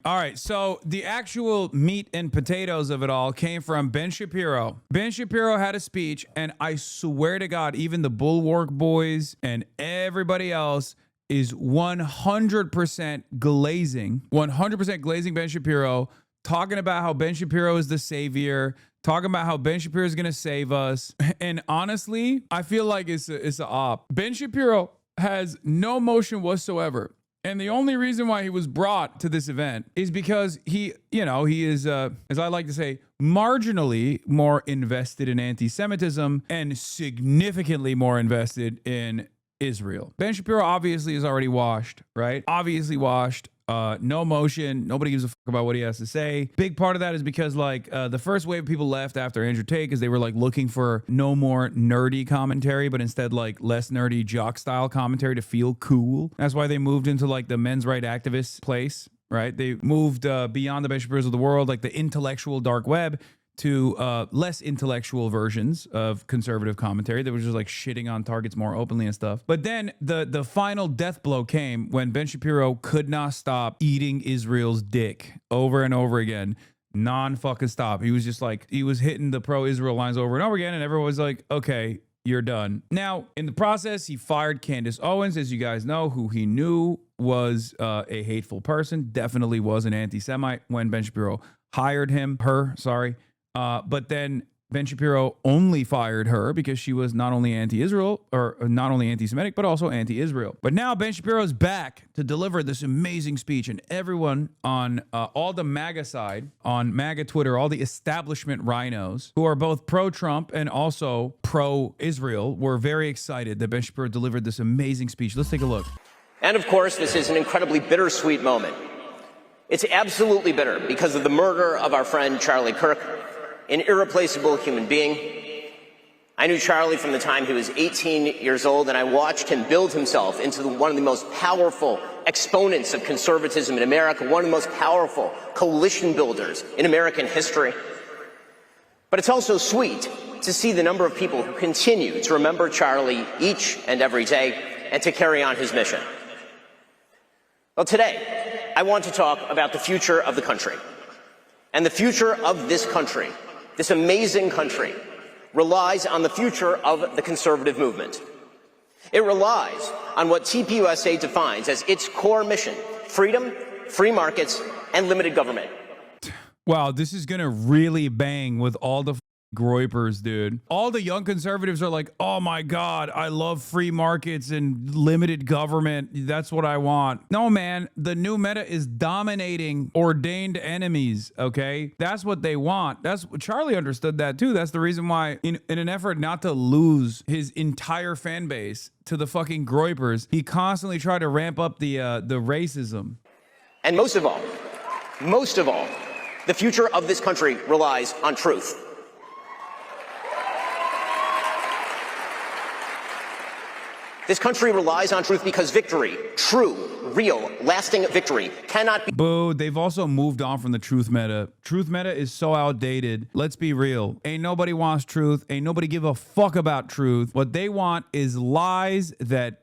All right, so the actual meat and potatoes of it all came from Ben Shapiro. Ben Shapiro had a speech, and I swear to God, even the Bulwark boys and everybody else is 100% glazing Ben Shapiro, talking about how Ben Shapiro is the savior, talking about how Ben Shapiro is going to save us. And honestly, I feel like it's a op. Ben Shapiro has no motion whatsoever. And the only reason why he was brought to this event is because he is, as I like to say, marginally more invested in anti-Semitism and significantly more invested in Israel. Ben Shapiro obviously is already washed, right? Obviously washed. No motion. Nobody gives a fuck about what he has to say. Big part of that is because the first wave of people left after Andrew Tate because they were looking for no more nerdy commentary, but instead less nerdy jock style commentary to feel cool. That's why they moved into the men's right activist place, right? They moved beyond the Ben Shapiros of the world, the intellectual dark web, to less intellectual versions of conservative commentary that was just shitting on targets more openly and stuff. But then the final death blow came when Ben Shapiro could not stop eating Israel's dick over and over again. Non-fucking stop. He was just he was hitting the pro-Israel lines over and over again, and everyone was like, okay, you're done. Now, in the process, he fired Candace Owens, as you guys know, who he knew was a hateful person, definitely was an anti-Semite when Ben Shapiro hired her. But then Ben Shapiro only fired her because she was not only anti-Israel, or not only anti-Semitic, but also anti-Israel. But now Ben Shapiro's back to deliver this amazing speech, and everyone on all the MAGA side, on MAGA Twitter, all the establishment rhinos who are both pro-Trump and also pro-Israel were very excited that Ben Shapiro delivered this amazing speech. Let's take a look. And of course, this is an incredibly bittersweet moment. It's absolutely bitter because of the murder of our friend Charlie Kirk, an irreplaceable human being. I knew Charlie from the time he was 18 years old, and I watched him build himself into one of the most powerful exponents of conservatism in America, one of the most powerful coalition builders in American history. But it's also sweet to see the number of people who continue to remember Charlie each and every day and to carry on his mission. Well, today, I want to talk about the future of the country. And the future of this country, this amazing country, relies on the future of the conservative movement. It relies on what TPUSA defines as its core mission: freedom, free markets, and limited government. Wow, this is going to really bang with all the groypers, dude. All the young conservatives are like, oh my God, I love free markets and limited government. That's what I want. No, man, the new meta is dominating ordained enemies, okay? That's what they want. Charlie understood that too. That's the reason why, in an effort not to lose his entire fan base to the fucking groypers, he constantly tried to ramp up the racism. And most of all, the future of this country relies on truth. This country relies on truth because victory, true, real, lasting victory, cannot be— Boo, they've also moved on from the truth meta. Truth meta is so outdated. Let's be real. Ain't nobody wants truth. Ain't nobody give a fuck about truth. What they want is lies that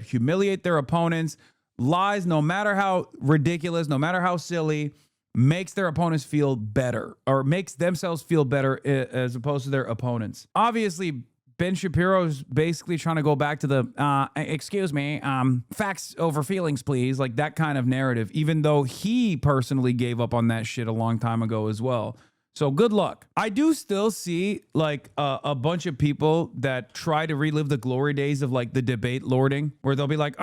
humiliate their opponents. Lies, no matter how ridiculous, no matter how silly, makes their opponents feel better, or makes themselves feel better as opposed to their opponents. Obviously, Ben Shapiro's basically trying to go back to the, excuse me, facts over feelings, please, like that kind of narrative, even though he personally gave up on that shit a long time ago as well. So good luck. I do still see a bunch of people that try to relive the glory days of the debate lording, where they'll be like,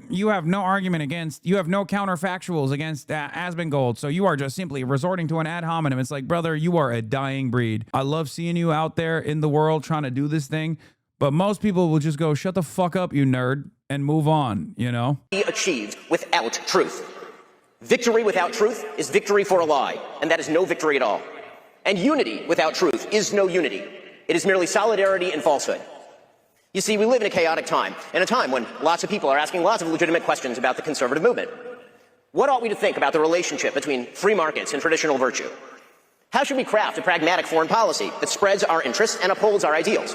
you have no argument against, you have no counterfactuals against Asmongold, so you are just simply resorting to an ad hominem. It's like, brother, you are a dying breed. I love seeing you out there in the world trying to do this thing, but most people will just go, shut the fuck up, you nerd, and move on, you know? Be achieved without truth. Victory without truth is victory for a lie, and that is no victory at all. And unity without truth is no unity. It is merely solidarity in falsehood. You see, we live in a chaotic time, in a time when lots of people are asking lots of legitimate questions about the conservative movement. What ought we to think about the relationship between free markets and traditional virtue? How should we craft a pragmatic foreign policy that spreads our interests and upholds our ideals?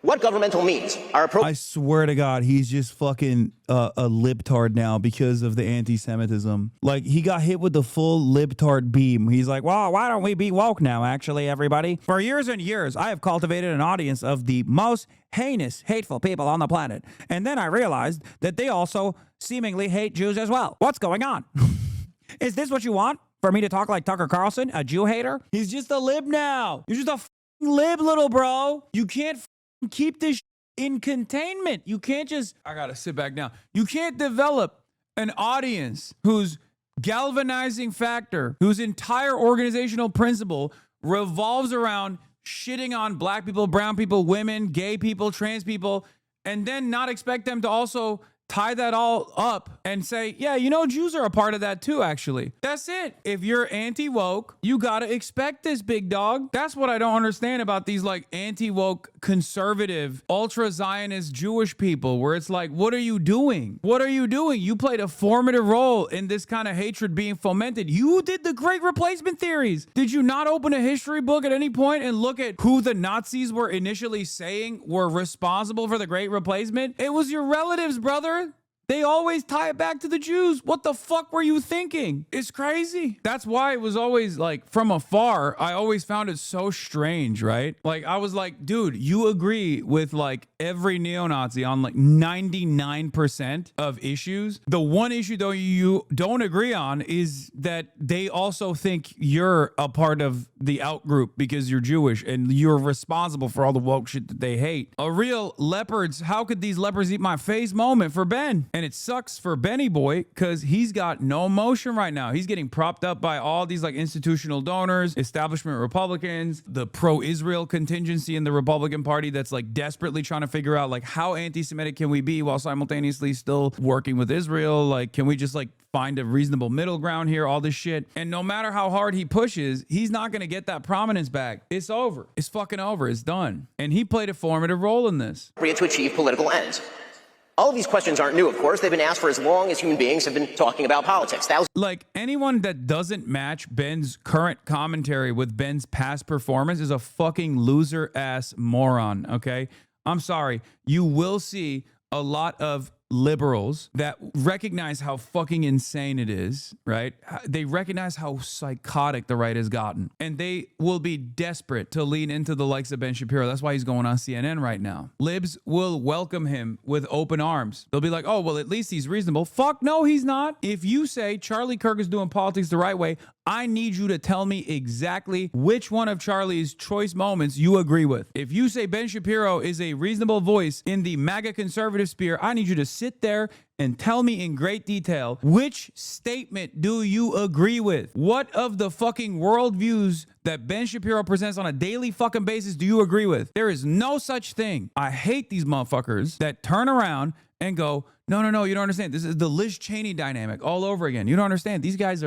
what governmental means are appropriate. I swear to God, he's just fucking a libtard now because of the anti-Semitism. Like, he got hit with the full libtard beam. He's like, well, why don't we be woke now, actually, everybody? For years and years, I have cultivated an audience of the most heinous, hateful people on the planet. And then I realized that they also seemingly hate Jews as well. What's going on? Is this what you want? For me to talk like Tucker Carlson, a Jew hater? He's just a lib now. You're just a lib, little bro. You can't keep this in containment. You can't just, I gotta sit back down. You can't develop an audience whose galvanizing factor, whose entire organizational principle revolves around shitting on black people, brown people, women, gay people, trans people, and then not expect them to also tie that all up and say, yeah, you know, Jews are a part of that too, actually. That's it. If you're anti-woke, you gotta expect this, big dog. That's what I don't understand about these like anti-woke, conservative, ultra-Zionist Jewish people, where it's like, what are you doing? What are you doing? You played a formative role in this kind of hatred being fomented. You did the Great Replacement theories. Did you not open a history book at any point and look at who the Nazis were initially saying were responsible for the Great Replacement? It was your relatives, brother. They always tie it back to the Jews. What the fuck were you thinking? It's crazy. That's why it was always like from afar, I always found it so strange, right? Like I was like, dude, you agree with like every neo-Nazi on like 99% of issues. The one issue though you don't agree on is that they also think you're a part of the out group because you're Jewish and you're responsible for all the woke shit that they hate. A real leopards, how could these leopards eat my face moment for Ben. And it sucks for Benny boy because he's got no motion right now. He's getting propped up by all these like institutional donors, establishment Republicans, the pro-Israel contingency in the Republican Party that's like desperately trying to figure out like how anti-Semitic can we be while simultaneously still working with Israel? Like, can we just like find a reasonable middle ground here? All this shit. And no matter how hard he pushes, he's not going to get that prominence back. It's over. It's fucking over. It's done. And he played a formative role in this. To achieve political ends. All of these questions aren't new, of course. They've been asked for as long as human beings have been talking about politics. Like, anyone that doesn't match Ben's current commentary with Ben's past performance is a fucking loser-ass moron, okay? I'm sorry. You will see a lot of liberals that recognize how fucking insane it is, right? They recognize how psychotic the right has gotten. And they will be desperate to lean into the likes of Ben Shapiro. That's why he's going on CNN right now. Libs will welcome him with open arms. They'll be like, oh, well, at least he's reasonable. Fuck no, he's not. If you say Charlie Kirk is doing politics the right way, I need you to tell me exactly which one of Charlie's choice moments you agree with. If you say Ben Shapiro is a reasonable voice in the MAGA conservative sphere, I need you to sit there and tell me in great detail which statement do you agree with? What of the fucking worldviews that Ben Shapiro presents on a daily fucking basis do you agree with? There is no such thing. I hate these motherfuckers that turn around and go, no, you don't understand. This is the Liz Cheney dynamic all over again. You don't understand. These guys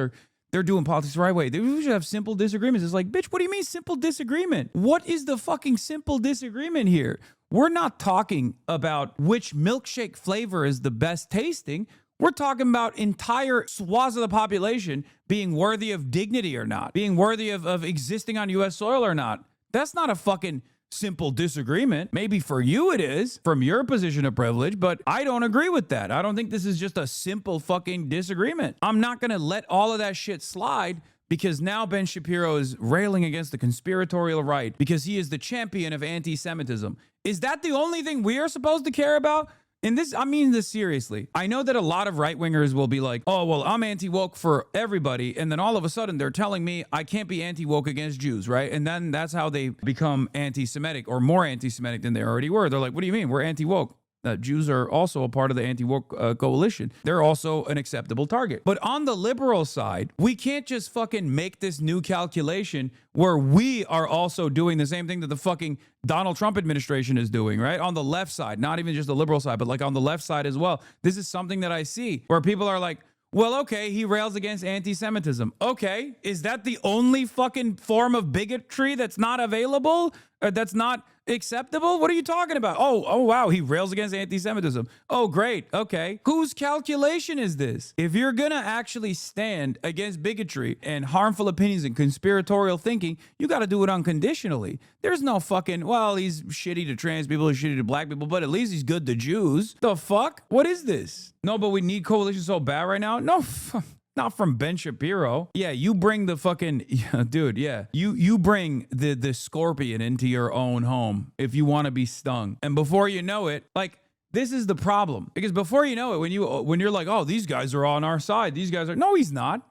they're doing politics the right way. We should have simple disagreements. It's like, bitch, what do you mean simple disagreement? What is the fucking simple disagreement here? We're not talking about which milkshake flavor is the best tasting. We're talking about entire swaths of the population being worthy of dignity or not, being worthy of existing on U.S. soil or not. That's not a fucking simple disagreement. Maybe for you it is, from your position of privilege, but I don't agree with that. I don't think this is just a simple fucking disagreement. I'm not going to let all of that shit slide because now Ben Shapiro is railing against the conspiratorial right because he is the champion of anti-Semitism. Is that the only thing we are supposed to care about? In this, I mean this seriously. I know that a lot of right-wingers will be like, oh, well, I'm anti-woke for everybody. And then all of a sudden they're telling me I can't be anti-woke against Jews, right? And then that's how they become anti-Semitic or more anti-Semitic than they already were. They're like, what do you mean? We're anti-woke. Jews are also a part of the anti-woke coalition. They're also an acceptable target. But on the liberal side, we can't just fucking make this new calculation where we are also doing the same thing that the fucking Donald Trump administration is doing, right? On the left side, not even just the liberal side, but like on the left side as well. This is something that I see where people are like, well, okay, he rails against anti-Semitism. Okay, is that the only fucking form of bigotry that's not available? Or that's not acceptable? What are you talking about? Oh, wow. He rails against anti-Semitism. Oh, great. Okay. Whose calculation is this? If you're going to actually stand against bigotry and harmful opinions and conspiratorial thinking, you got to do it unconditionally. There's no fucking, well, he's shitty to trans people, he's shitty to black people, but at least he's good to Jews. The fuck? What is this? No, but we need coalition so bad right now? No, not from Ben Shapiro. Yeah, you bring the fucking, dude, yeah. You bring the scorpion into your own home if you want to be stung. And before you know it, like, this is the problem. Because before you know it, when you're like, oh, these guys are on our side. These guys are, no, he's not.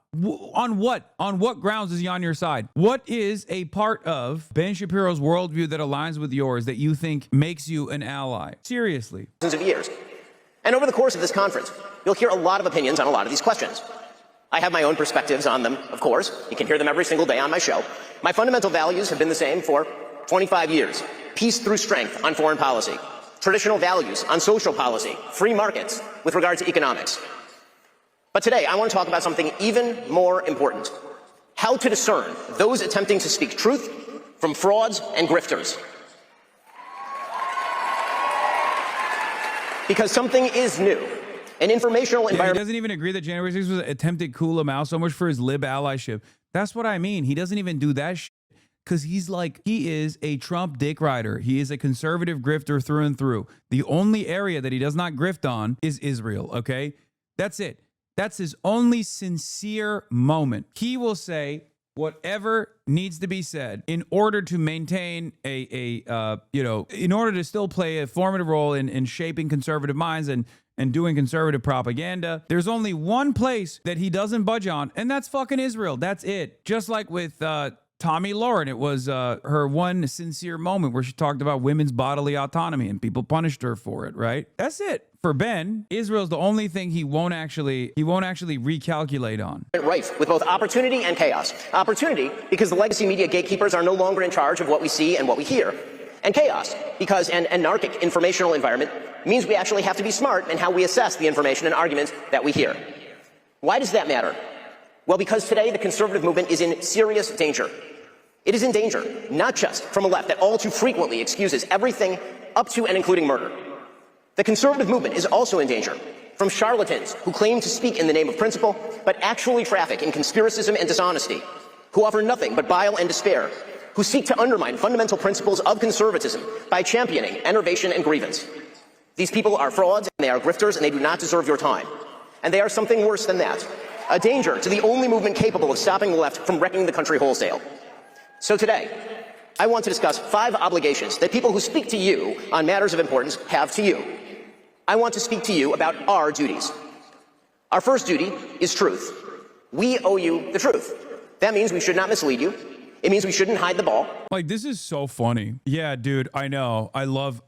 On what? On what grounds is he on your side? What is a part of Ben Shapiro's worldview that aligns with yours that you think makes you an ally? Seriously. Of years. And over the course of this conference, you'll hear a lot of opinions on a lot of these questions. I have my own perspectives on them, of course. You can hear them every single day on my show. My fundamental values have been the same for 25 years. Peace through strength on foreign policy. Traditional values on social policy. Free markets with regard to economics. But today, I want to talk about something even more important. How to discern those attempting to speak truth from frauds and grifters. Because something is new. An informational environment. He doesn't even agree that January 6th was an attempted coup Mao so much for his lib allyship. That's what I mean. He doesn't even do that shit because he's like, he is a Trump dick rider. He is a conservative grifter through and through. The only area that he does not grift on is Israel, okay? That's it. That's his only sincere moment. He will say whatever needs to be said in order to maintain in order to still play a formative role in shaping conservative minds and doing conservative propaganda. There's only one place that he doesn't budge on, and that's fucking Israel. That's it. Just like with Tommy Lauren, it was her one sincere moment where she talked about women's bodily autonomy and people punished her for it, right? That's it. For Ben, Israel's the only thing he won't actually recalculate on. Rife with both opportunity and chaos. Opportunity because the legacy media gatekeepers are no longer in charge of what we see and what we hear. And chaos because an anarchic informational environment means we actually have to be smart in how we assess the information and arguments that we hear. Why does that matter? Well, because today the conservative movement is in serious danger. It is in danger, not just from a left that all too frequently excuses everything up to and including murder. The conservative movement is also in danger from charlatans who claim to speak in the name of principle, but actually traffic in conspiracism and dishonesty, who offer nothing but bile and despair, who seek to undermine fundamental principles of conservatism by championing enervation and grievance. These people are frauds, and they are grifters, and they do not deserve your time. And they are something worse than that, a danger to the only movement capable of stopping the left from wrecking the country wholesale. So today, I want to discuss 5 obligations that people who speak to you on matters of importance have to you. I want to speak to you about our duties. Our first duty is truth. We owe you the truth. That means we should not mislead you. It means we shouldn't hide the ball. Like, this is so funny. Yeah, dude, I know. I love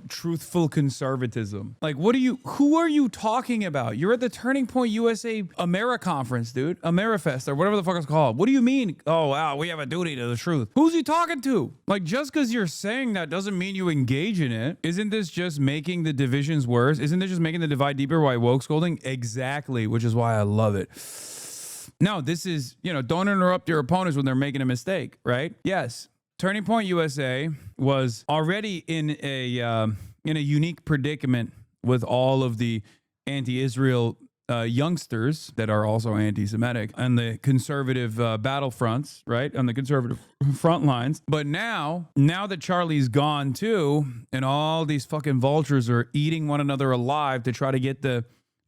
truthful conservatism. Like, who are you talking about? You're at the Turning Point USA Conference, dude. Amerifest, or whatever the fuck it's called. What do you mean? Oh, wow, we have a duty to the truth. Who's he talking to? Like, just because you're saying that doesn't mean you engage in it. Isn't this just making the divisions worse? Isn't this just making the divide deeper by woke scolding? Exactly, which is why I love it. No, this is, don't interrupt your opponents when they're making a mistake, right? Yes. Turning Point USA was already in a unique predicament with all of the anti-Israel youngsters that are also anti-Semitic on the conservative battlefronts, right? On the conservative front lines. But now that Charlie's gone too, and all these fucking vultures are eating one another alive to try to get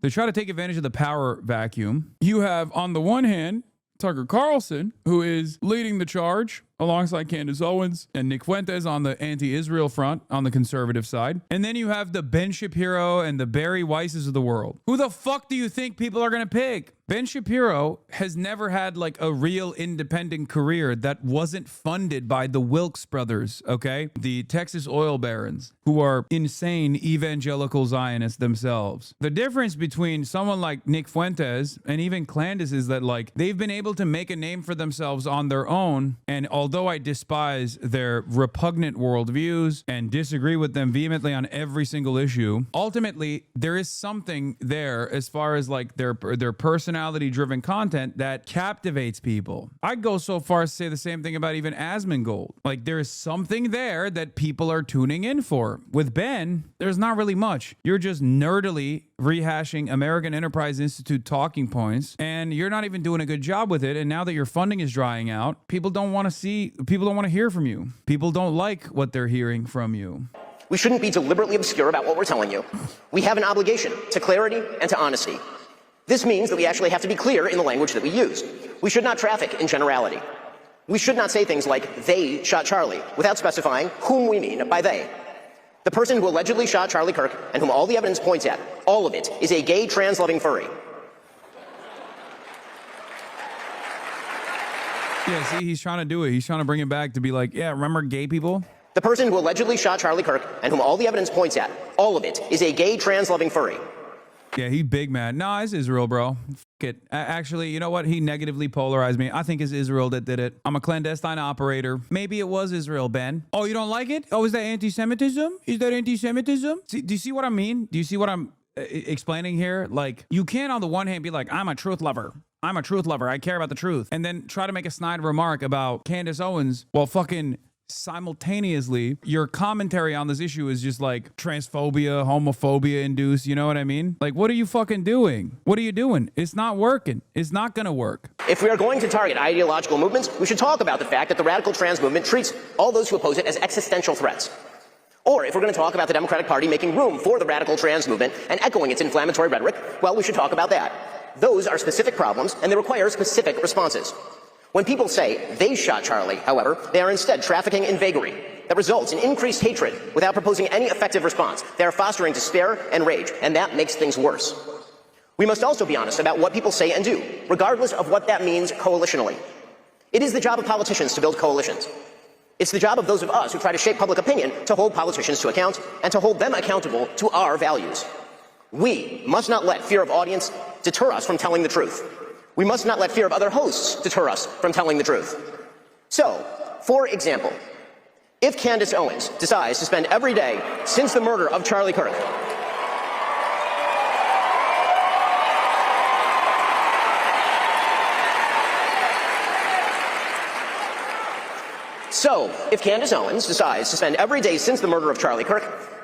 they try to take advantage of the power vacuum. You have, on the one hand, Tucker Carlson, who is leading the charge alongside Candace Owens and Nick Fuentes on the anti-Israel front on the conservative side. And then you have the Ben Shapiro and the Barry Weisses of the world. Who the fuck do you think people are going to pick? Ben Shapiro has never had like a real independent career that wasn't funded by the Wilkes brothers, okay? The Texas oil barons, who are insane evangelical Zionists themselves. The difference between someone like Nick Fuentes and even Candace is that like they've been able to make a name for themselves on their own, and although although I despise their repugnant worldviews and disagree with them vehemently on every single issue, ultimately there is something there as far as like their personality-driven content that captivates people. I'd go so far as to say the same thing about even Asmongold. Like, there is something there that people are tuning in for. With Ben, there's not really much. You're just nerdily rehashing American Enterprise Institute talking points, and you're not even doing a good job with it. And now that your funding is drying out, people don't want to hear from you. People don't like what they're hearing from you. We shouldn't be deliberately obscure about what we're telling you. We have an obligation to clarity and to honesty. This means that we actually have to be clear in the language that we use. We should not traffic in generality. We should not say things like, they shot Charlie, without specifying whom we mean by they. The person who allegedly shot Charlie Kirk, and whom all the evidence points at, all of it, is a gay, trans-loving furry. Yeah, see, he's trying to do it. He's trying to bring it back to be like, yeah, remember gay people? The person who allegedly shot Charlie Kirk, and whom all the evidence points at, all of it, is a gay, trans-loving furry. Yeah, he big mad. Nah, it's Israel, bro. F it. Actually, you know what? He negatively polarized me. I think it's Israel that did it. I'm a clandestine operator. Maybe it was Israel, Ben. Oh, you don't like it? Oh, is that anti-Semitism? Is that anti-Semitism? See, do you see what I mean? Do you see what I'm explaining here? Like, you can't on the one hand be like, I'm a truth lover. I'm a truth lover. I care about the truth. And then try to make a snide remark about Candace Owens while fucking simultaneously your commentary on this issue is just like transphobia, homophobia induced. You know what I mean? Like, what are you fucking doing? What are you doing? It's not working. It's not gonna work. If we are going to target ideological movements, we should talk about the fact that the radical trans movement treats all those who oppose it as existential threats. Or if we're going to talk about the Democratic Party making room for the radical trans movement and echoing its inflammatory rhetoric, well, we should talk about that. Those are specific problems, and they require specific responses. When people say they shot Charlie, however, they are instead trafficking in vagary that results in increased hatred without proposing any effective response. They are fostering despair and rage, and that makes things worse. We must also be honest about what people say and do, regardless of what that means coalitionally. It is the job of politicians to build coalitions. It's the job of those of us who try to shape public opinion to hold politicians to account and to hold them accountable to our values. We must not let fear of audience deter us from telling the truth. We must not let fear of other hosts deter us from telling the truth. So, for example, if Candace Owens decides to spend every day since the murder of Charlie Kirk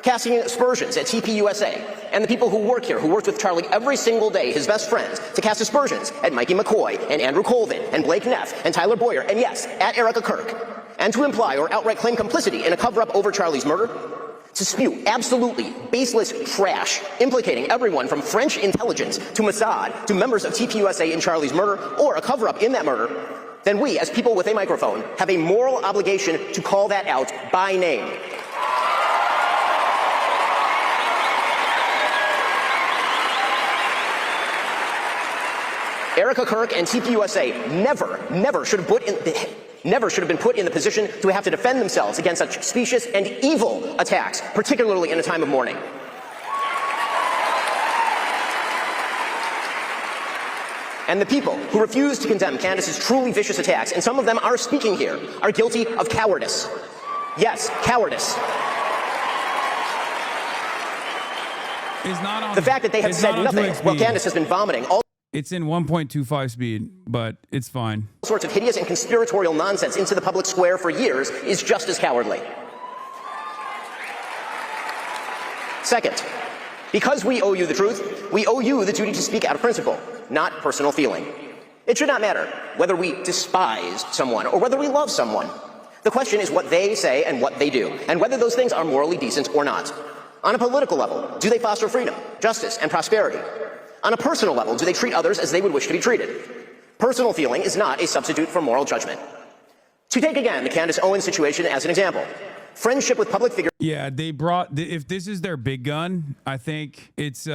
casting aspersions at TPUSA and the people who work here, who worked with Charlie every single day, his best friends, to cast aspersions at Mikey McCoy and Andrew Colvin and Blake Neff and Tyler Boyer, and yes, at Erica Kirk, and to imply or outright claim complicity in a cover-up over Charlie's murder, to spew absolutely baseless trash, implicating everyone from French intelligence to Mossad to members of TPUSA in Charlie's murder, or a cover-up in that murder, then we, as people with a microphone, have a moral obligation to call that out by name. Erica Kirk and TPUSA never should have been put in the position to have to defend themselves against such specious and evil attacks, particularly in a time of mourning. And the people who refuse to condemn Candace's truly vicious attacks, and some of them are speaking here, are guilty of cowardice. Yes, cowardice. The fact that they have said nothing while Candace has been vomiting all It's in 1.25 speed, but it's fine. sorts of hideous and conspiratorial nonsense into the public square for years is just as cowardly. Second, because we owe you the truth, we owe you the duty to speak out of principle, not personal feeling. It should not matter whether we despise someone or whether we love someone. The question is what they say and what they do, and whether those things are morally decent or not. On a political level, do they foster freedom, justice, and prosperity? On a personal level, do they treat others as they would wish to be treated? Personal feeling is not a substitute for moral judgment. To take again the Candace Owens situation as an example, friendship with public figures. Yeah, they brought. If this is their big gun, I think it's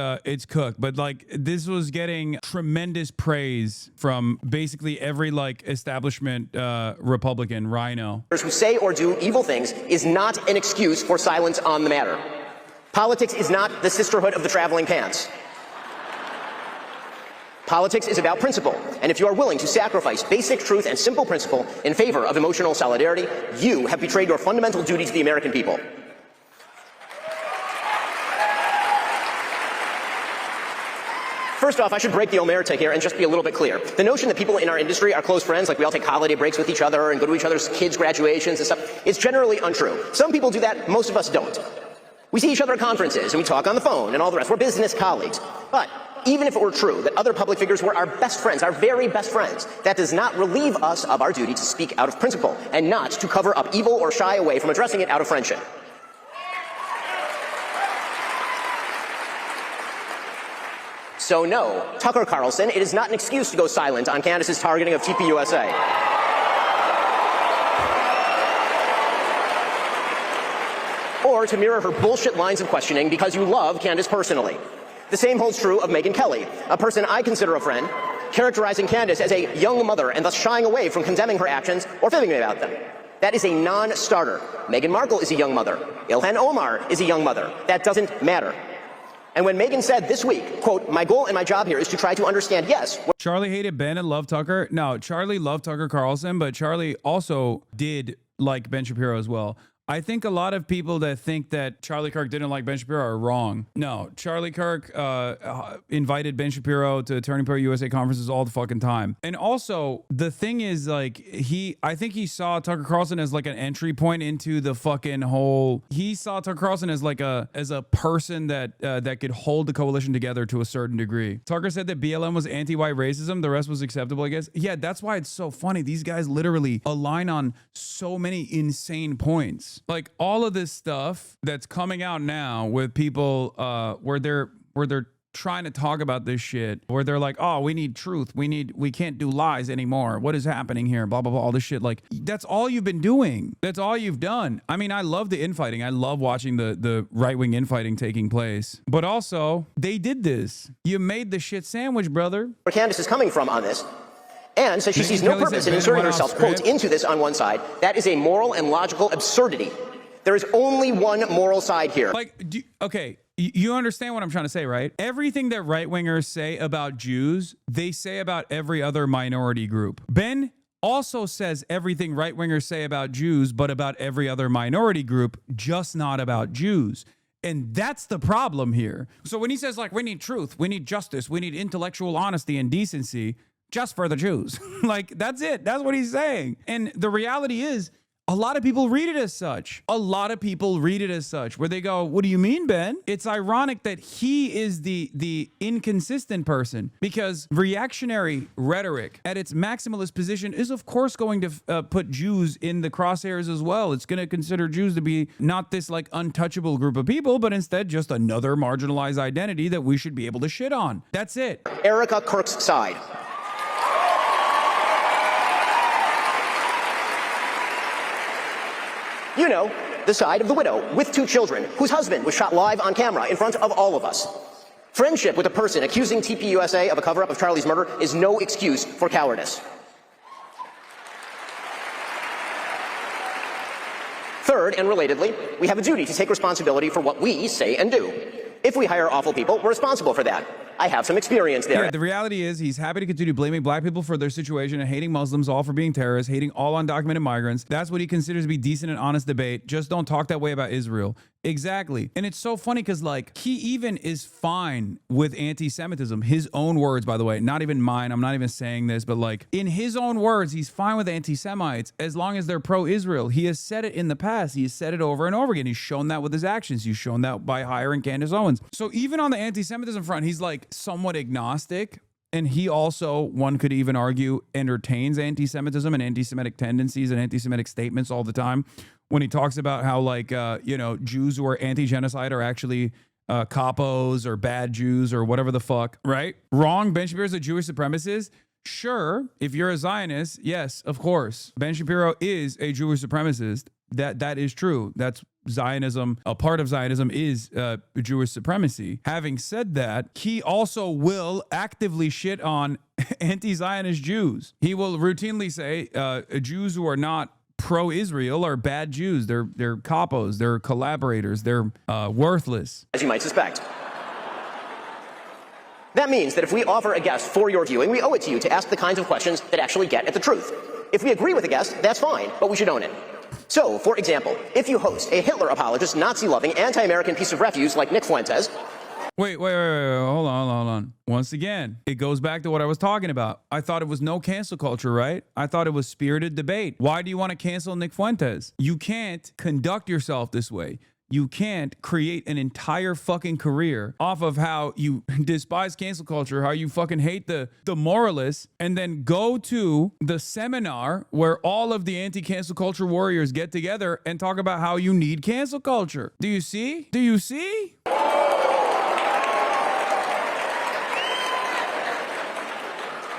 cooked. But like, this was getting tremendous praise from basically every like establishment Republican rhino. Who say or do evil things is not an excuse for silence on the matter. Politics is not the sisterhood of the traveling pants. Politics is about principle, and if you are willing to sacrifice basic truth and simple principle in favor of emotional solidarity, you have betrayed your fundamental duty to the American people. First off, I should break the omerta here and just be a little bit clear. The notion that people in our industry are close friends, like we all take holiday breaks with each other and go to each other's kids' graduations and stuff, is generally untrue. Some people do that, most of us don't. We see each other at conferences and we talk on the phone and all the rest. We're business colleagues. But even if it were true that other public figures were our best friends, our very best friends, that does not relieve us of our duty to speak out of principle and not to cover up evil or shy away from addressing it out of friendship. So no, Tucker Carlson, it is not an excuse to go silent on Candace's targeting of TPUSA. Or to mirror her bullshit lines of questioning because you love Candace personally. The same holds true of Megyn Kelly, a person I consider a friend, characterizing Candace as a young mother and thus shying away from condemning her actions or fibbing about them. That is a non-starter. Meghan Markle is a young mother. Ilhan Omar is a young mother. That doesn't matter. And when Megyn said this week, quote, "My goal and my job here is to try to understand, yes." Charlie hated Ben and loved Tucker. No, Charlie loved Tucker Carlson, but Charlie also did like Ben Shapiro as well. I think a lot of people that think that Charlie Kirk didn't like Ben Shapiro are wrong. No, Charlie Kirk invited Ben Shapiro to Turning Point USA conferences all the fucking time. And also, the thing is, like, I think he saw Tucker Carlson as like an entry point into the fucking whole. He saw Tucker Carlson as like a person that that could hold the coalition together to a certain degree. Tucker said that BLM was anti-white racism. The rest was acceptable, I guess. Yeah, that's why it's so funny. These guys literally align on so many insane points. Like all of this stuff that's coming out now with people where they're trying to talk about this shit, where they're like, oh, we need truth, we can't do lies anymore, what is happening here, blah blah blah, all this shit. Like, that's all you've been doing, that's all you've done. I mean, I love the infighting, I love watching the right-wing infighting taking place, but also they did this. You made the shit sandwich, brother. Where Candace is coming from on this, and says she sees no purpose in inserting herself, quote, into this on one side. That is a moral and logical absurdity. There is only one moral side here. Like, okay, you understand what I'm trying to say, right? Everything that right-wingers say about Jews, they say about every other minority group. Ben also says everything right-wingers say about Jews, but about every other minority group, just not about Jews. And that's the problem here. So when he says, like, we need truth, we need justice, we need intellectual honesty and decency, just for the Jews. Like, that's it. That's what he's saying. And the reality is, a lot of people read it as such. A lot of people read it as such, where they go, what do you mean, Ben? It's ironic that he is the inconsistent person, because reactionary rhetoric at its maximalist position is, of course, going to put Jews in the crosshairs as well. It's going to consider Jews to be not this, like, untouchable group of people, but instead just another marginalized identity that we should be able to shit on. That's it. Erica Kirk's side. You know, the side of the widow with 2 children, whose husband was shot live on camera in front of all of us. Friendship with a person accusing TPUSA of a cover-up of Charlie's murder is no excuse for cowardice. Third, and relatedly, we have a duty to take responsibility for what we say and do. If we hire awful people, we're responsible for that. I have some experience there. Yeah, the reality is he's happy to continue blaming black people for their situation and hating Muslims all for being terrorists, hating all undocumented migrants. That's what he considers to be decent and honest debate. Just don't talk that way about Israel. Exactly. And it's so funny because, like, he even is fine with anti-Semitism. His own words, by the way, not even mine. I'm not even saying this, but, like, in his own words, he's fine with anti-Semites as long as they're pro-Israel. He has said it in the past. He has said it over and over again. He's shown that with his actions. He's shown that by hiring Candace Owens. So even on the anti-Semitism front, he's, like, somewhat agnostic. And he also, one could even argue, entertains anti-Semitism and anti-Semitic tendencies and anti-Semitic statements all the time, when he talks about how, like, you know, Jews who are anti-genocide are actually capos or bad Jews or whatever the fuck, right? Wrong. Ben Shapiro is a Jewish supremacist. Sure, if you're a Zionist, yes, of course. Ben Shapiro is a Jewish supremacist. That is true. That's Zionism. A part of Zionism is Jewish supremacy. Having said that, he also will actively shit on anti-Zionist Jews. He will routinely say Jews who are not pro-Israel are bad Jews. They're capos. They're collaborators. They're worthless. As you might suspect. That means that if we offer a guest for your viewing, we owe it to you to ask the kinds of questions that actually get at the truth. If we agree with the guest, that's fine, but we should own it. So, for example, if you host a Hitler apologist, Nazi-loving, anti-American piece of refuse like Nick Fuentes. Wait, hold on. Once again, it goes back to what I was talking about. I thought it was no cancel culture, right? I thought it was spirited debate. Why do you want to cancel Nick Fuentes? You can't conduct yourself this way. You can't create an entire fucking career off of how you despise cancel culture, how you fucking hate the moralists, and then go to the seminar where all of the anti-cancel culture warriors get together and talk about how you need cancel culture. Do you see? Do you see?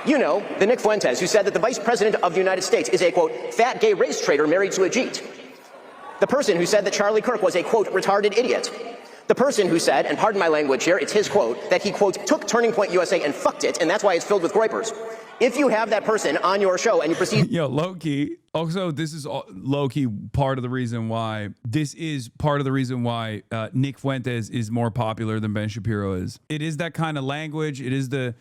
You know, the Nick Fuentes who said that the Vice President of the United States is a, quote, fat gay race traitor married to a Jeet. The person who said that Charlie Kirk was a, quote, retarded idiot. The person who said, and pardon my language here, it's his quote, that he, quote, took Turning Point USA and fucked it, and that's why it's filled with groypers. If you have that person on your show and you proceed... Yo, low-key. Also, this is low-key part of the reason why... Nick Fuentes is more popular than Ben Shapiro is. It is that kind of language. It is the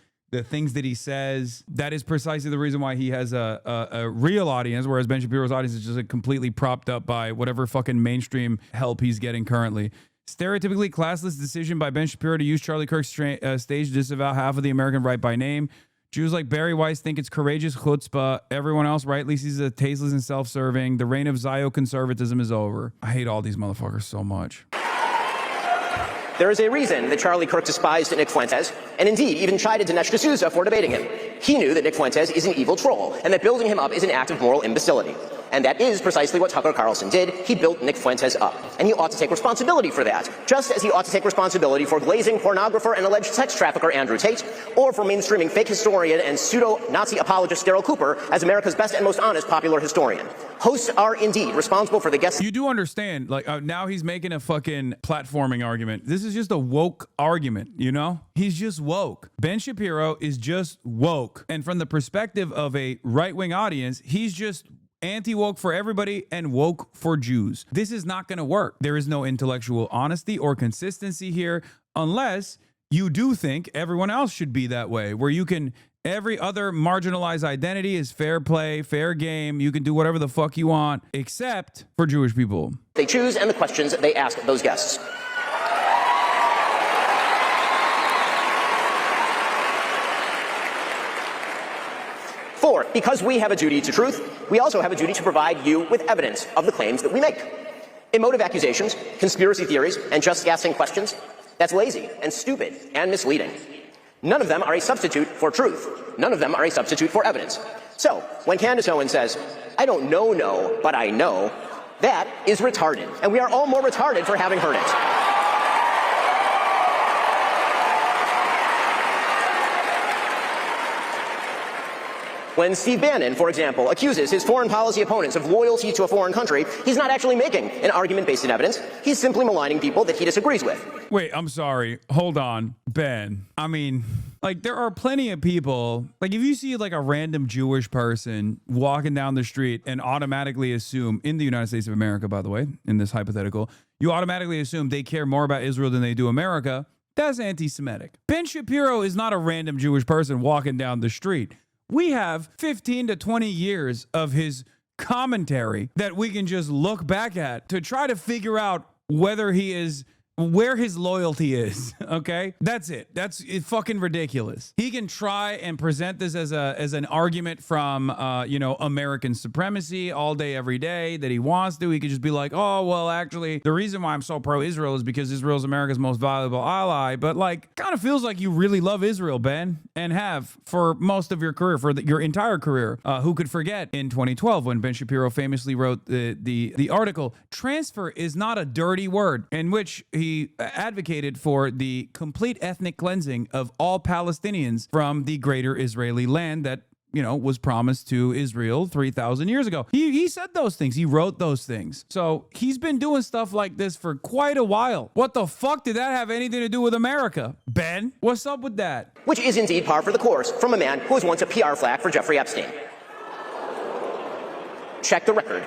things that he says. That is precisely the reason why he has a real audience, whereas Ben Shapiro's audience is just completely propped up by whatever fucking mainstream help he's getting currently. Stereotypically classless decision by Ben Shapiro to use Charlie Kirk's stage to disavow half of the American right by name. Jews like Barry Weiss think it's courageous chutzpah. Everyone else rightly sees it as tasteless and self-serving. The reign of Zio-conservatism is over. I hate all these motherfuckers so much. There is a reason that Charlie Kirk despised Nick Fuentes, and indeed even chided Dinesh D'Souza for debating him. He knew that Nick Fuentes is an evil troll, and that building him up is an act of moral imbecility. And that is precisely what Tucker Carlson did. He built Nick Fuentes up. And he ought to take responsibility for that, just as he ought to take responsibility for glazing pornographer and alleged sex trafficker Andrew Tate, or for mainstreaming fake historian and pseudo-Nazi apologist Daryl Cooper as America's best and most honest popular historian. Hosts are indeed responsible for the guests. You do understand, like, now he's making a fucking platforming argument. This is just a woke argument, you know? He's just woke. Ben Shapiro is just woke. And from the perspective of a right-wing audience, he's just anti-woke for everybody and woke for Jews. This is not going to work. There is no intellectual honesty or consistency here unless you do think everyone else should be that way, where you can... Every other marginalized identity is fair play, fair game. You can do whatever the fuck you want, except for Jewish people. They choose and the questions they ask those guests. Four, because we have a duty to truth, we also have a duty to provide you with evidence of the claims that we make. Emotive accusations, conspiracy theories, and just gassing questions, that's lazy and stupid and misleading. None of them are a substitute for truth. None of them are a substitute for evidence. So, when Candace Owens says, I don't know, but I know, that is retarded. And we are all more retarded for having heard it. When Steve Bannon, for example, accuses his foreign policy opponents of loyalty to a foreign country, he's not actually making an argument based in evidence. He's simply maligning people that he disagrees with. Wait, I'm sorry. Hold on, Ben. I mean, like, there are plenty of people, like, if you see like a random Jewish person walking down the street and automatically assume, in the United States of America, by the way, in this hypothetical, you automatically assume they care more about Israel than they do America, that's anti-Semitic. Ben Shapiro is not a random Jewish person walking down the street. We have 15 to 20 years of his commentary that we can just look back at to try to figure out whether he is, where his loyalty is, okay? That's it. It's fucking ridiculous. He can try and present this as an argument from, American supremacy all day, every day that he wants to. He could just be like, oh, well, actually, the reason why I'm so pro-Israel is because Israel's America's most valuable ally. But, like, kind of feels like you really love Israel, Ben, and have for most of your career, for your entire career. Who could forget in 2012 when Ben Shapiro famously wrote the article, "Transfer is not a dirty word," in which he advocated for the complete ethnic cleansing of all Palestinians from the greater Israeli land that, was promised to Israel 3,000 years ago. He said those things. He wrote those things. So he's been doing stuff like this for quite a while. What the fuck did that have anything to do with America? Ben, what's up with that? Which is indeed par for the course from a man who was once a PR flag for Jeffrey Epstein. Check the record.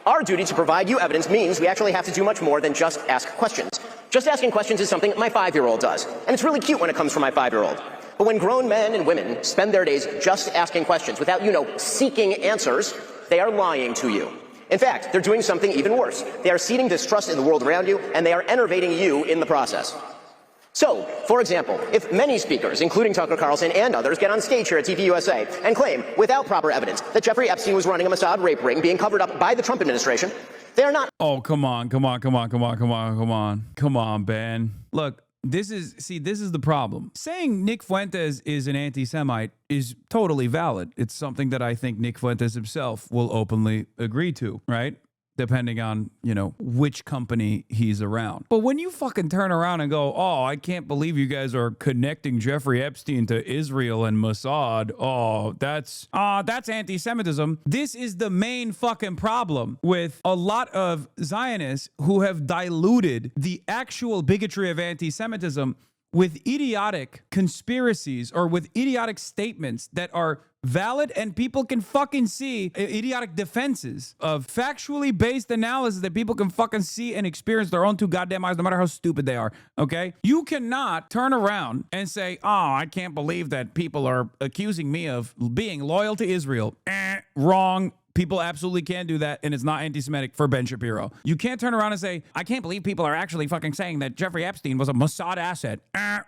Our duty to provide you evidence means we actually have to do much more than just ask questions. Just asking questions is something my 5-year-old does, and it's really cute when it comes from my 5-year-old. But when grown men and women spend their days just asking questions without, seeking answers, they are lying to you. In fact, they're doing something even worse. They are seeding distrust in the world around you, and they are enervating you in the process. So, for example, if many speakers, including Tucker Carlson and others, get on stage here at TPUSA and claim, without proper evidence, that Jeffrey Epstein was running a Mossad rape ring being covered up by the Trump administration, they are not. Oh, come on, Ben. Look, this is the problem. Saying Nick Fuentes is an anti-Semite is totally valid. It's something that I think Nick Fuentes himself will openly agree to, right? Depending on, which company he's around. But when you fucking turn around and go, oh, I can't believe you guys are connecting Jeffrey Epstein to Israel and Mossad. Oh, that's anti-Semitism. This is the main fucking problem with a lot of Zionists who have diluted the actual bigotry of anti-Semitism with idiotic conspiracies or with idiotic statements that are valid and people can fucking see, idiotic defenses of factually based analysis that people can fucking see and experience their own two goddamn eyes, no matter how stupid they are, okay? You cannot turn around and say, oh, I can't believe that people are accusing me of being loyal to Israel. Wrong. People absolutely can do that, and it's not anti-Semitic for Ben Shapiro. You can't turn around and say, I can't believe people are actually fucking saying that Jeffrey Epstein was a Mossad asset.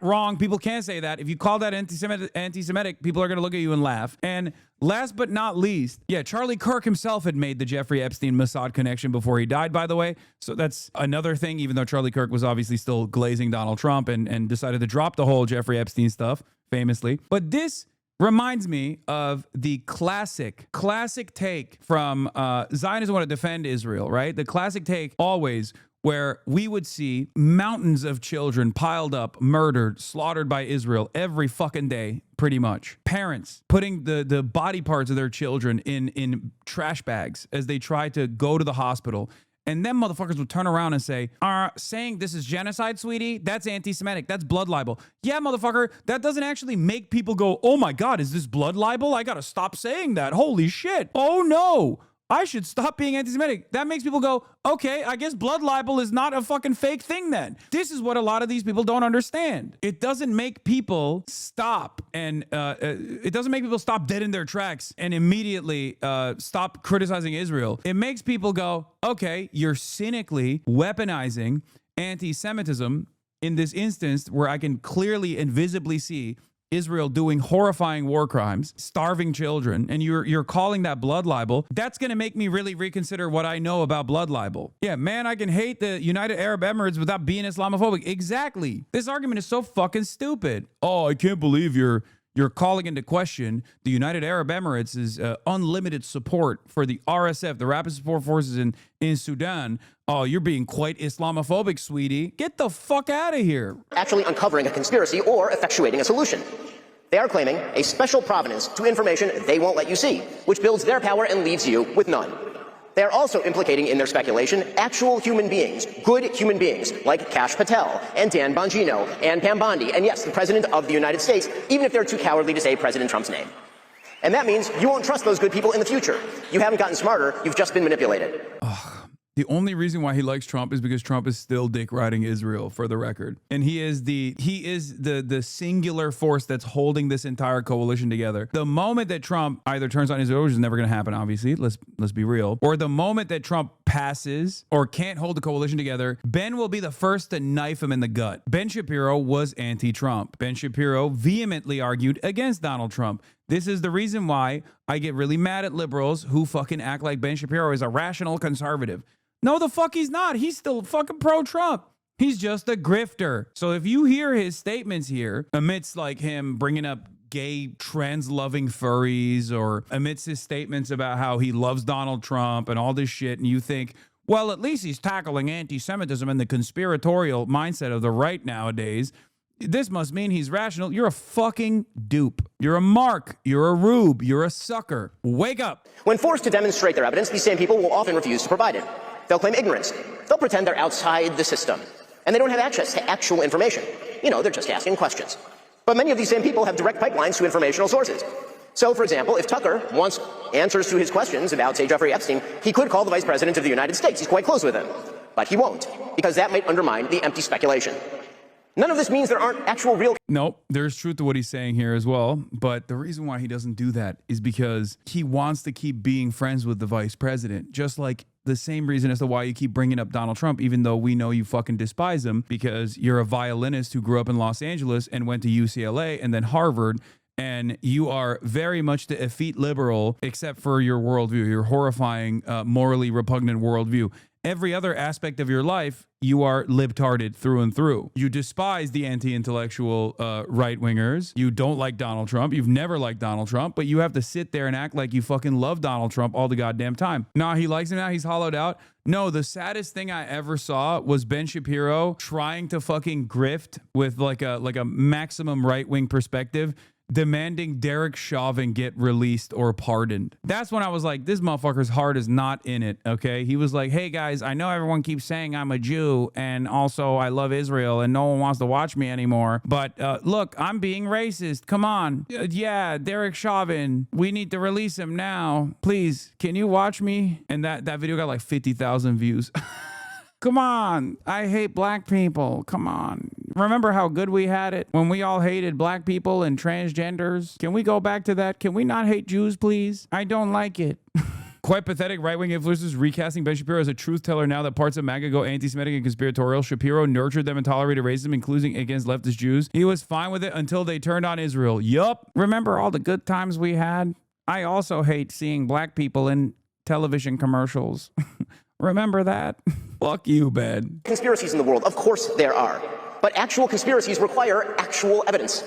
Wrong. People can't say that. If you call that anti-Semitic, people are going to look at you and laugh. And last but not least, Charlie Kirk himself had made the Jeffrey Epstein Mossad connection before he died, by the way. So that's another thing, even though Charlie Kirk was obviously still glazing Donald Trump and decided to drop the whole Jeffrey Epstein stuff, famously. But this reminds me of the classic take from Zionists want to defend Israel, right? The classic take always where we would see mountains of children piled up, murdered, slaughtered by Israel every fucking day, pretty much. Parents putting the body parts of their children in trash bags as they try to go to the hospital. And then motherfuckers would turn around and say, saying this is genocide, sweetie, that's anti-Semitic. That's blood libel. Yeah, motherfucker, that doesn't actually make people go, oh my God, is this blood libel? I gotta stop saying that. Holy shit. Oh no. I should stop being anti-Semitic. That makes people go, okay, I guess blood libel is not a fucking fake thing then. This is what a lot of these people don't understand. It doesn't make people stop and it doesn't make people stop dead in their tracks and immediately stop criticizing Israel. It makes people go, okay, you're cynically weaponizing anti-Semitism in this instance where I can clearly and visibly see Israel doing horrifying war crimes, starving children, and you're calling that blood libel. That's going to make me really reconsider what I know about blood libel. Yeah, man, I can hate the United Arab Emirates without being Islamophobic. Exactly. This argument is so fucking stupid. Oh, I can't believe you're calling into question the United Arab Emirates' unlimited support for the RSF, the Rapid Support Forces in Sudan. Oh, you're being quite Islamophobic, sweetie. Get the fuck out of here. Actually uncovering a conspiracy or effectuating a solution. They are claiming a special provenance to information they won't let you see, which builds their power and leaves you with none. They are also implicating in their speculation actual human beings, good human beings, like Kash Patel and Dan Bongino and Pam Bondi, and yes, the President of the United States, even if they're too cowardly to say President Trump's name. And that means you won't trust those good people in the future. You haven't gotten smarter, you've just been manipulated. The only reason why he likes Trump is because Trump is still dick riding Israel, for the record. And he is the singular force that's holding this entire coalition together. The moment that Trump either turns on Israel, which is never going to happen, obviously, let's be real, or the moment that Trump passes or can't hold the coalition together, Ben will be the first to knife him in the gut. Ben Shapiro was anti-Trump. Ben Shapiro vehemently argued against Donald Trump. This is the reason why I get really mad at liberals who fucking act like Ben Shapiro is a rational conservative. No, the fuck he's not. He's still fucking pro-Trump. He's just a grifter. So if you hear his statements here, amidst like him bringing up gay, trans-loving furries, or amidst his statements about how he loves Donald Trump and all this shit, and you think, well, at least he's tackling anti-Semitism and the conspiratorial mindset of the right nowadays, this must mean he's rational. You're a fucking dupe. You're a mark. You're a rube. You're a sucker. Wake up. When forced to demonstrate their evidence, these same people will often refuse to provide it. They'll claim ignorance. They'll pretend they're outside the system. And they don't have access to actual information. They're just asking questions. But many of these same people have direct pipelines to informational sources. So, for example, if Tucker wants answers to his questions about, say, Jeffrey Epstein, he could call the Vice President of the United States. He's quite close with him. But he won't, because that might undermine the empty speculation. None of this means there aren't actual real... Nope, there's truth to what he's saying here as well. But the reason why he doesn't do that is because he wants to keep being friends with the vice president. Just like the same reason as to why you keep bringing up Donald Trump, even though we know you fucking despise him because you're a violinist who grew up in Los Angeles and went to UCLA and then Harvard. And you are very much the effete liberal, except for your worldview, your horrifying, morally repugnant worldview. Every other aspect of your life, you are libtarded through and through. You despise the anti-intellectual right-wingers. You don't like Donald Trump. You've never liked Donald Trump, but you have to sit there and act like you fucking love Donald Trump all the goddamn time. Nah, he likes him now. He's hollowed out. No, the saddest thing I ever saw was Ben Shapiro trying to fucking grift with like a maximum right-wing perspective, demanding Derek Chauvin get released or pardoned. That's when I was like, this motherfucker's heart is not in it, okay? He was like, hey guys, I know everyone keeps saying I'm a Jew and also I love Israel and no one wants to watch me anymore, but look, I'm being racist. Come on. Yeah, Derek Chauvin, we need to release him now. Please, can you watch me? And that video got like 50,000 views. Come on. I hate black people. Come on. Remember how good we had it when we all hated black people and transgenders? Can we go back to that? Can we not hate Jews, please? I don't like it. Quite pathetic right-wing influencers recasting Ben Shapiro as a truth teller now that parts of MAGA go anti-Semitic and conspiratorial. Shapiro nurtured them and tolerated racism, including against leftist Jews. He was fine with it until they turned on Israel. Yup. Remember all the good times we had? I also hate seeing black people in television commercials. Remember that? Fuck you, Ben. Conspiracies in the world, of course there are. But actual conspiracies require actual evidence.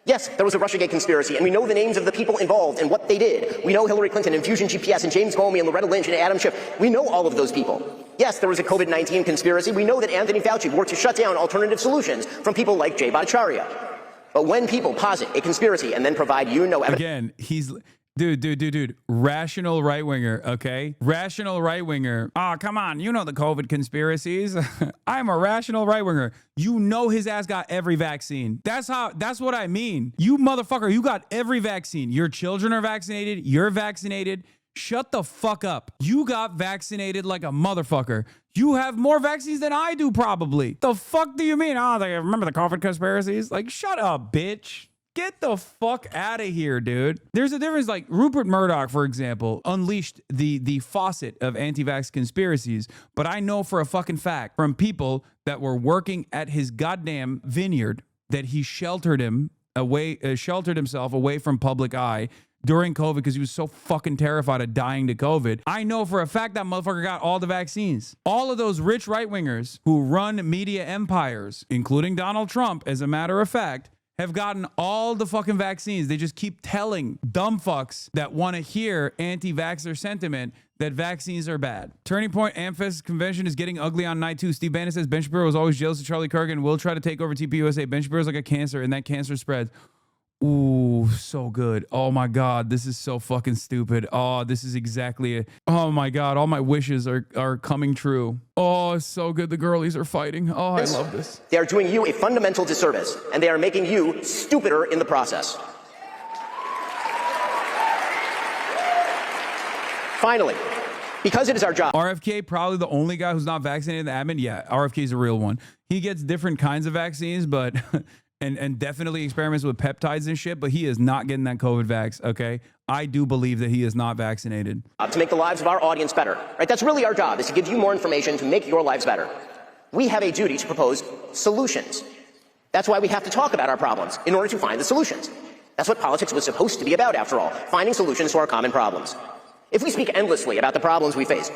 Yes, there was a Russiagate conspiracy, and we know the names of the people involved and what they did. We know Hillary Clinton and Fusion GPS and James Comey and Loretta Lynch and Adam Schiff. We know all of those people. Yes, there was a COVID-19 conspiracy. We know that Anthony Fauci worked to shut down alternative solutions from people like Jay Bhattacharya. But when people posit a conspiracy and then provide no evidence... Again, he's... Dude. Rational right-winger, okay? Rational right-winger. Oh, come on. You know the COVID conspiracies. I'm a rational right-winger. You know his ass got every vaccine. That's what I mean. You motherfucker, you got every vaccine. Your children are vaccinated. You're vaccinated. Shut the fuck up. You got vaccinated like a motherfucker. You have more vaccines than I do, probably. The fuck do you mean? Oh, remember the COVID conspiracies? Like, shut up, bitch. Get the fuck out of here, dude. There's a difference. Like Rupert Murdoch, for example, unleashed the faucet of anti-vax conspiracies. But I know for a fucking fact from people that were working at his goddamn vineyard that he sheltered himself away from public eye during COVID because he was so fucking terrified of dying to COVID. I know for a fact that motherfucker got all the vaccines. All of those rich right-wingers who run media empires, including Donald Trump, as a matter of fact, have gotten all the fucking vaccines. They just keep telling dumb fucks that want to hear anti-vaxxer sentiment that vaccines are bad. Turning Point Amfest Convention is getting ugly on night 2. Steve Bannon says Ben Shapiro was always jealous of Charlie Kirk and will try to take over TPUSA. Ben Shapiro's like a cancer and that cancer spreads. Ooh, so good. Oh my God, this is so fucking stupid. Oh, this is exactly it. Oh my God, all my wishes are coming true. Oh, it's so good. The girlies are fighting. Oh, I love this. They are doing you a fundamental disservice, and they are making you stupider in the process. Finally, because it is our job. RFK, probably the only guy who's not vaccinated in the admin. Yeah, RFK is a real one. He gets different kinds of vaccines, but... And definitely experiments with peptides and shit, but he is not getting that COVID vax, okay? I do believe that he is not vaccinated. To make the lives of our audience better, right? That's really our job, is to give you more information to make your lives better. We have a duty to propose solutions. That's why we have to talk about our problems, in order to find the solutions. That's what politics was supposed to be about, after all, finding solutions to our common problems. If we speak endlessly about the problems we face,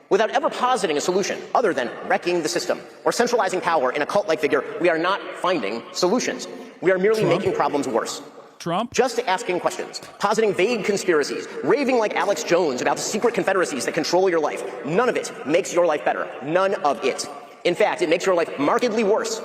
without ever positing a solution other than wrecking the system or centralizing power in a cult-like figure, we are not finding solutions. We are merely making problems worse. Trump? Just asking questions, positing vague conspiracies, raving like Alex Jones about the secret confederacies that control your life. None of it makes your life better. None of it. In fact, it makes your life markedly worse.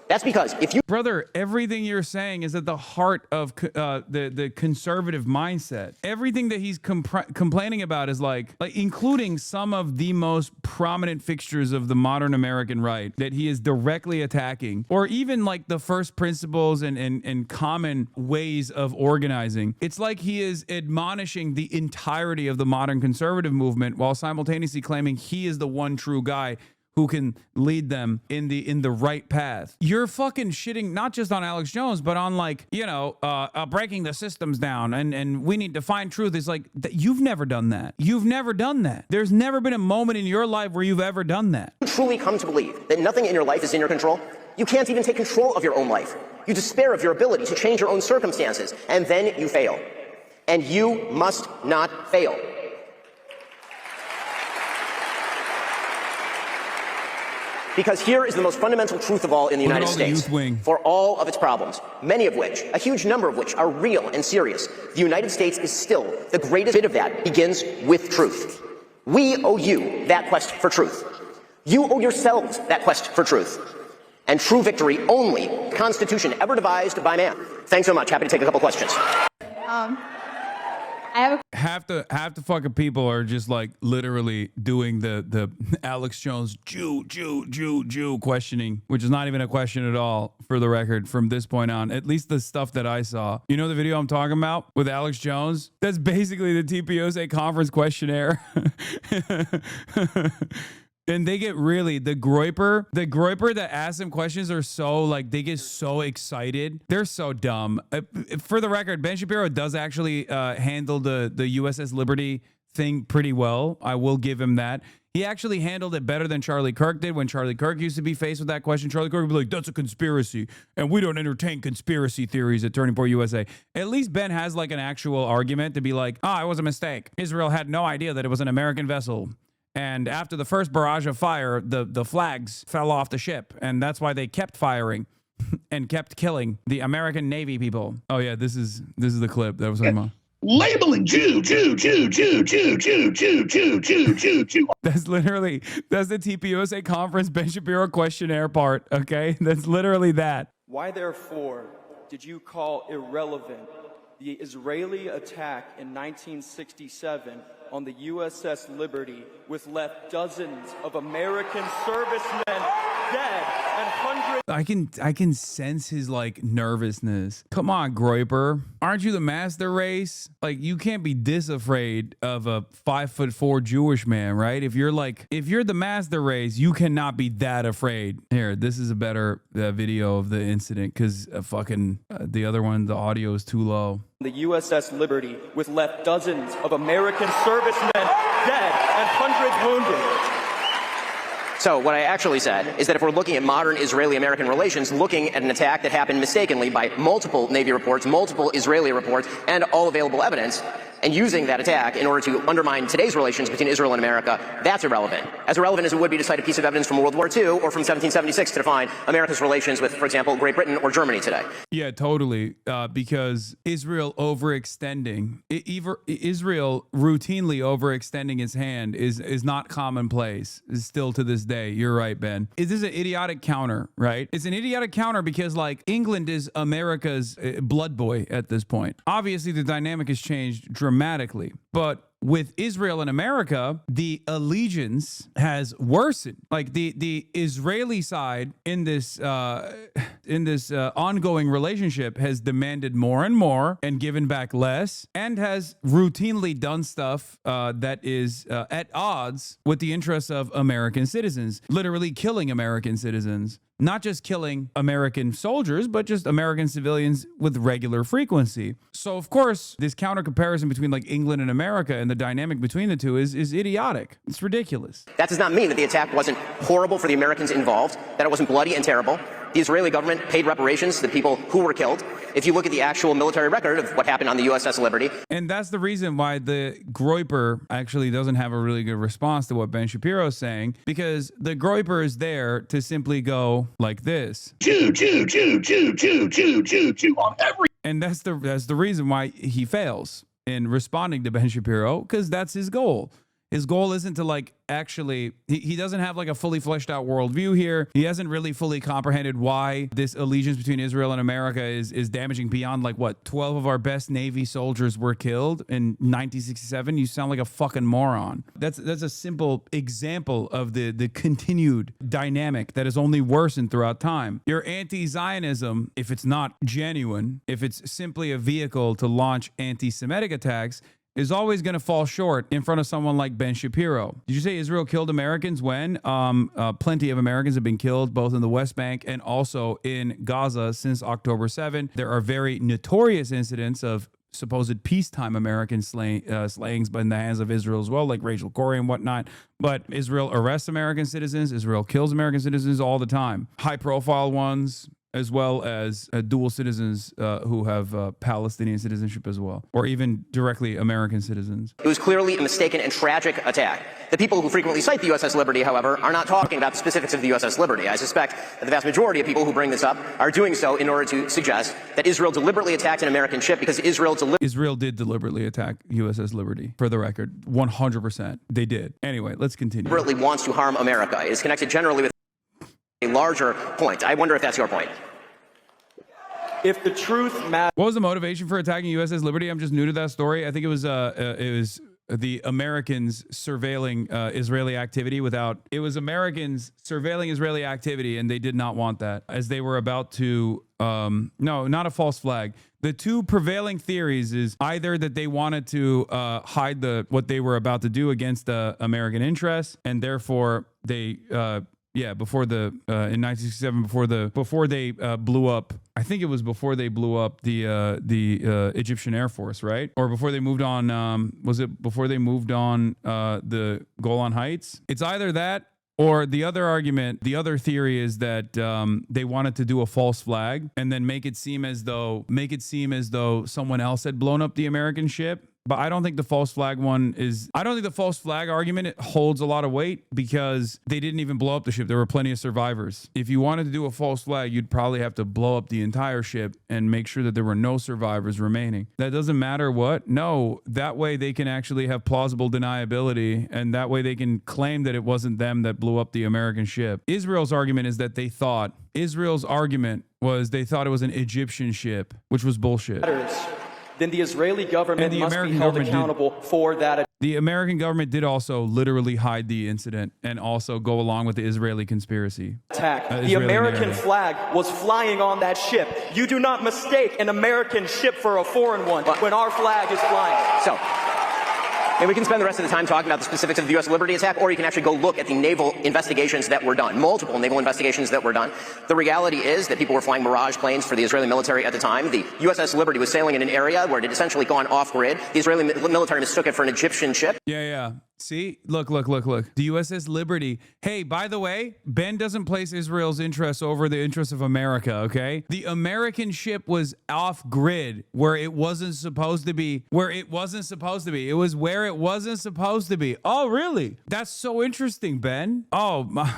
That's because if you... Brother, everything you're saying is at the heart of the conservative mindset. Everything that he's complaining about is like including some of the most prominent fixtures of the modern American right that he is directly attacking, or even like the first principles and common ways of organizing. It's like he is admonishing the entirety of the modern conservative movement while simultaneously claiming he is the one true guy who can lead them in the right path. You're fucking shitting not just on Alex Jones, but on like, you know, breaking the systems down and we need to find truth. It's like you've never done that. You've never done that. There's never been a moment in your life where you've ever done that. You truly come to believe that nothing in your life is in your control. You can't even take control of your own life. You despair of your ability to change your own circumstances, and then you fail. And you must not fail. Because here is the most fundamental truth of all in the United States. For all of its problems, many of which, a huge number of which, are real and serious, the United States is still the greatest bit of that begins with truth. We owe you that quest for truth. You owe yourselves that quest for truth. And true victory only Constitution ever devised by man. Thanks so much. Happy to take a couple questions. I have half the fucking people are just like literally doing the Alex Jones Jew questioning, which is not even a question at all, for the record, from this point on. At least the stuff that I saw. You know the video I'm talking about with Alex Jones? That's basically the TPUSA conference questionnaire. And they get really, the groiper that asks them questions are so, like, they get so excited. They're so dumb. For the record, Ben Shapiro does actually handle the USS Liberty thing pretty well. I will give him that. He actually handled it better than Charlie Kirk did when Charlie Kirk used to be faced with that question. Charlie Kirk would be like, that's a conspiracy, and we don't entertain conspiracy theories at Turning Point USA. At least Ben has, like, an actual argument to be like, it was a mistake. Israel had no idea that it was an American vessel. And after the first barrage of fire, the flags fell off the ship. And that's why they kept firing and kept killing the American Navy people. Oh, yeah, this is the clip that I was talking about. Labeling Jew. That's the TPUSA conference Ben Shapiro questionnaire part, okay? That's literally that. Why, therefore, did you call irrelevant the Israeli attack in 1967 on the USS Liberty, which left dozens of American servicemen dead and hundreds? I can sense his like nervousness. Come on, Groiper. Aren't you the master race? Like, you can't be this afraid of a 5'4" Jewish man, right? If you're the master race, you cannot be that afraid. Here, this is a better video of the incident, because the other one, the audio is too low. The USS Liberty, which left dozens of American servicemen dead and hundreds wounded. So what I actually said is that if we're looking at modern Israeli-American relations, looking at an attack that happened mistakenly by multiple Navy reports, multiple Israeli reports, and all available evidence, and using that attack in order to undermine today's relations between Israel and America, that's irrelevant. As irrelevant as it would be to cite a piece of evidence from World War II or from 1776 to define America's relations with, for example, Great Britain or Germany today. Yeah, totally. Because Israel overextending, Israel routinely overextending its hand is not commonplace. Is still to this day. You're right, Ben. This is an idiotic counter, right? It's an idiotic counter because, like, England is America's blood boy at this point. Obviously, the dynamic has changed dramatically, but with Israel and America, the allegiance has worsened. Like the Israeli side in this ongoing relationship has demanded more and more and given back less, and has routinely done stuff that is at odds with the interests of American citizens, literally killing American citizens. Not just killing American soldiers, but just American civilians with regular frequency. So, of course, this counter comparison between like England and America and the dynamic between the two is idiotic. It's ridiculous. That does not mean that the attack wasn't horrible for the Americans involved, that it wasn't bloody and terrible. The Israeli government paid reparations to the people who were killed. If you look at the actual military record of what happened on the USS Liberty. And that's the reason why the Groiper actually doesn't have a really good response to what Ben Shapiro is saying, because the Groiper is there to simply go like this. Jew on every. And that's the reason why he fails in responding to Ben Shapiro, because that's his goal. His goal isn't to like actually, he doesn't have like a fully fleshed out worldview here. He hasn't really fully comprehended why this allegiance between Israel and America is damaging beyond like what, 12 of our best Navy soldiers were killed in 1967. You sound like a fucking moron. That's a simple example of the continued dynamic that has only worsened throughout time. Your anti-Zionism, if it's not genuine, if it's simply a vehicle to launch anti-Semitic attacks, is always going to fall short in front of someone like Ben Shapiro. Did you say Israel killed Americans? When? Plenty of Americans have been killed both in the West Bank and also in Gaza since October 7. There are very notorious incidents of supposed peacetime American slayings in the hands of Israel as well, like Rachel Corrie and whatnot. But Israel arrests American citizens. Israel kills American citizens all the time. High-profile ones, as well as dual citizens who have Palestinian citizenship as well, or even directly American citizens. It was clearly a mistaken and tragic attack. The people who frequently cite the USS Liberty, however, are not talking about the specifics of the USS Liberty. I suspect that the vast majority of people who bring this up are doing so in order to suggest that Israel deliberately attacked an American ship because Israel did deliberately attack USS Liberty, for the record. 100%. They did. Anyway, let's continue. Deliberately wants to harm America. It is connected generally with a larger point. I wonder if that's your point. If the truth matters. What was the motivation for attacking USS Liberty? I'm just new to that story. I think it was the Americans surveilling Israeli activity it was Americans surveilling Israeli activity, and they did not want that, as they were about to, no, not a false flag. The two prevailing theories is either that they wanted to hide what they were about to do against the American interests, and therefore they, before the in 1967, before they blew up. I think it was before they blew up the Egyptian Air Force, right? Or before they moved on. Was it before they moved on the Golan Heights? It's either that, or the other argument, the other theory is that they wanted to do a false flag and then make it seem as though someone else had blown up the American ship. But I don't think the false flag argument holds a lot of weight, because they didn't even blow up the ship. There were plenty of survivors. If you wanted to do a false flag, you'd probably have to blow up the entire ship and make sure that there were no survivors remaining. That doesn't matter what? No, that way they can actually have plausible deniability, and that way they can claim that it wasn't them that blew up the American ship. Israel's argument was they thought it was an Egyptian ship, which was bullshit. Then the Israeli government must be held accountable for that. The American government did also literally hide the incident and also go along with the Israeli conspiracy attack. The American flag was flying on that ship. You do not mistake an American ship for a foreign one when our flag is flying. So, and we can spend the rest of the time talking about the specifics of the U.S. Liberty attack, or you can actually go look at the naval investigations that were done, multiple naval investigations that were done. The reality is that people were flying Mirage planes for the Israeli military at the time. The USS Liberty was sailing in an area where it had essentially gone off-grid. The Israeli military mistook it for an Egyptian ship. Yeah. See? Look. The USS Liberty. Hey, by the way, Ben doesn't place Israel's interests over the interests of America, okay? The American ship was off-grid, where it wasn't supposed to be. It was where it wasn't supposed to be. Oh, really? That's so interesting, Ben. Oh, my.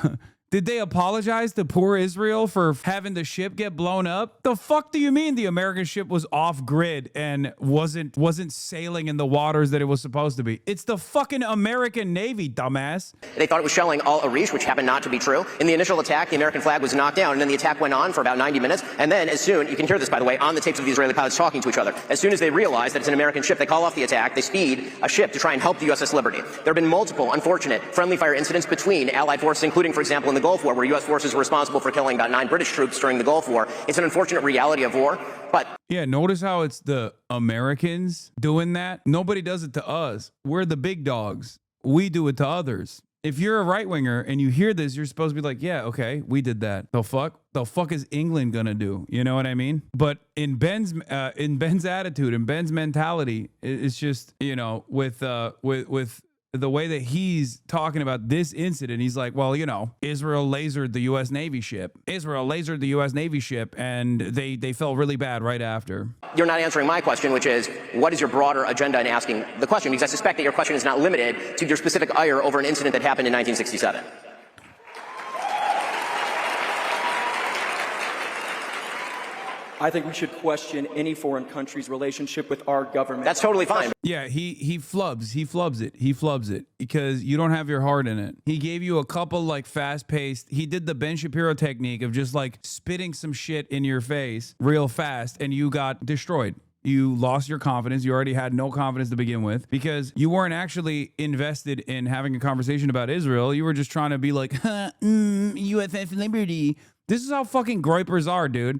Did they apologize to poor Israel for having the ship get blown up? The fuck do you mean the American ship was off grid and wasn't sailing in the waters that it was supposed to be? It's the fucking American Navy, dumbass. They thought it was shelling Al-Arish, which happened not to be true. In the initial attack, the American flag was knocked down, and then the attack went on for about 90 minutes. And then you can hear this, by the way, on the tapes of the Israeli pilots talking to each other. As soon as they realize that it's an American ship, they call off the attack. They speed a ship to try and help the USS Liberty. There have been multiple unfortunate friendly fire incidents between Allied forces, including, for example, in the Gulf War, where U.S. forces were responsible for killing about 9 British troops during the Gulf War. It's an unfortunate reality of war, but... Yeah, notice how it's the Americans doing that? Nobody does it to us. We're the big dogs. We do it to others. If you're a right-winger and you hear this, you're supposed to be like, yeah, okay, we did that. The fuck is England gonna do? You know what I mean? But in Ben's attitude, in Ben's mentality, it's just, with the way that he's talking about this incident, he's like, well, Israel lasered the U.S. Navy ship. And they felt really bad right after. You're not answering my question, which is, what is your broader agenda in asking the question? Because I suspect that your question is not limited to your specific ire over an incident that happened in 1967. I think we should question any foreign country's relationship with our government. That's totally fine. Yeah, he flubs it because you don't have your heart in it. He gave you a couple fast-paced. He did the Ben Shapiro technique of just spitting some shit in your face real fast, and you got destroyed. You lost your confidence. You already had no confidence to begin with because you weren't actually invested in having a conversation about Israel. You were just trying to be like, USS Liberty. This is how fucking groypers are, dude.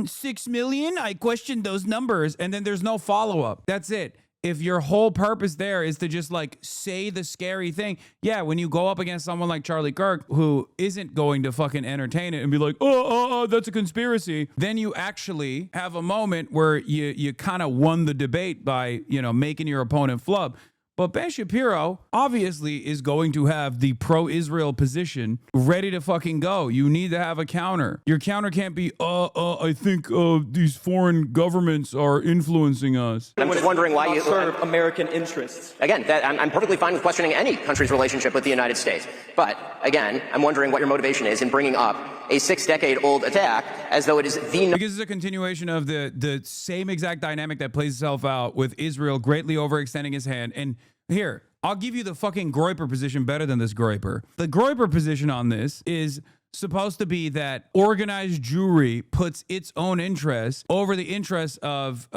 6 million? I questioned those numbers. And then there's no follow-up. That's it. if your whole purpose there is to just like say the scary thing, yeah, when you go up against someone like Charlie Kirk, who isn't going to fucking entertain it and be like, oh, that's a conspiracy, then you actually have a moment where you kind of won the debate by, you know, making your opponent flub. But Ben Shapiro obviously is going to have the pro-Israel position ready to fucking go. You need to have a counter. Your counter can't be, I think these foreign governments are influencing us. I'm just wondering why you serve American interests. Again, I'm perfectly fine with questioning any country's relationship with the United States. But again, I'm wondering what your motivation is in bringing up a 6-decade-old attack as though it is the... Because it's a continuation of the same exact dynamic that plays itself out with Israel greatly overextending his hand. And here, I'll give you the fucking Groyper position better than this Groyper. The Groyper position on this is supposed to be that organized Jewry puts its own interests over the interests of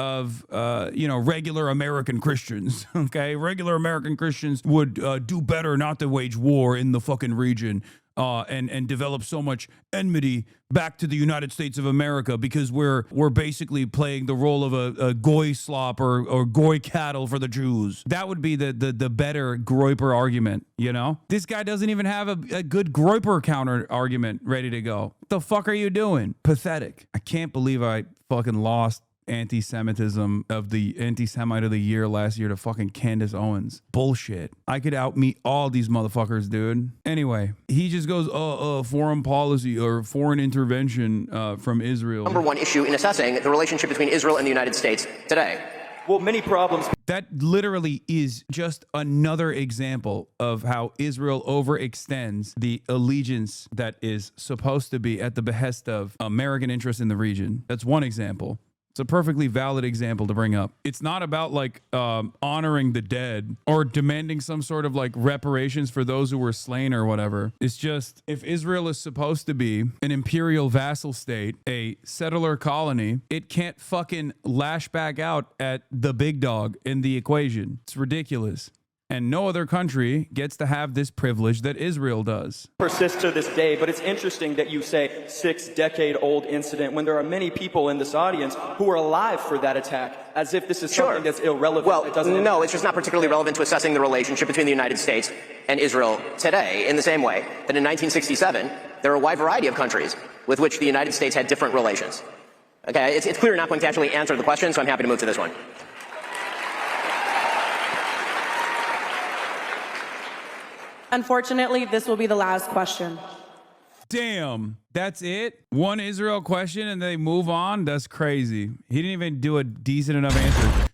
you know, regular American Christians. Okay, regular American Christians would do better not to wage war in the fucking region. And develop so much enmity back to the United States of America because we're basically playing the role of a goy slop or goy cattle for the Jews. That would be the better Groyper argument, you know? This guy doesn't even have a good Groyper counter argument ready to go. What the fuck are you doing? Pathetic. I can't believe I fucking lost anti-Semitism of the anti-Semite of the year last year to fucking Candace Owens. Bullshit. I could out-meet all these motherfuckers, dude. Anyway, he just goes, foreign policy or foreign intervention from Israel. Number one issue in assessing the relationship between Israel and the United States today. Well, many problems. That literally is just another example of how Israel overextends the allegiance that is supposed to be at the behest of American interests in the region. That's one example. It's a perfectly valid example to bring up. It's not about like honoring the dead or demanding some sort of like reparations for those who were slain or whatever. It's just if Israel is supposed to be an imperial vassal state, a settler colony, it can't fucking lash back out at the big dog in the equation. It's ridiculous. And no other country gets to have this privilege that Israel does. Persists to this day, but it's interesting that you say 6-decade-old incident when there are many people in this audience who are alive for that attack, as if this is something that's irrelevant. Well, no, it's just not particularly relevant to assessing the relationship between the United States and Israel today, in the same way that in 1967, there are a wide variety of countries with which the United States had different relations. Okay, it's clear you're not going to actually answer the question, so I'm happy to move to this one. Unfortunately, this will be the last question. Damn, that's it? One Israel question and they move on? That's crazy. He didn't even do a decent enough answer.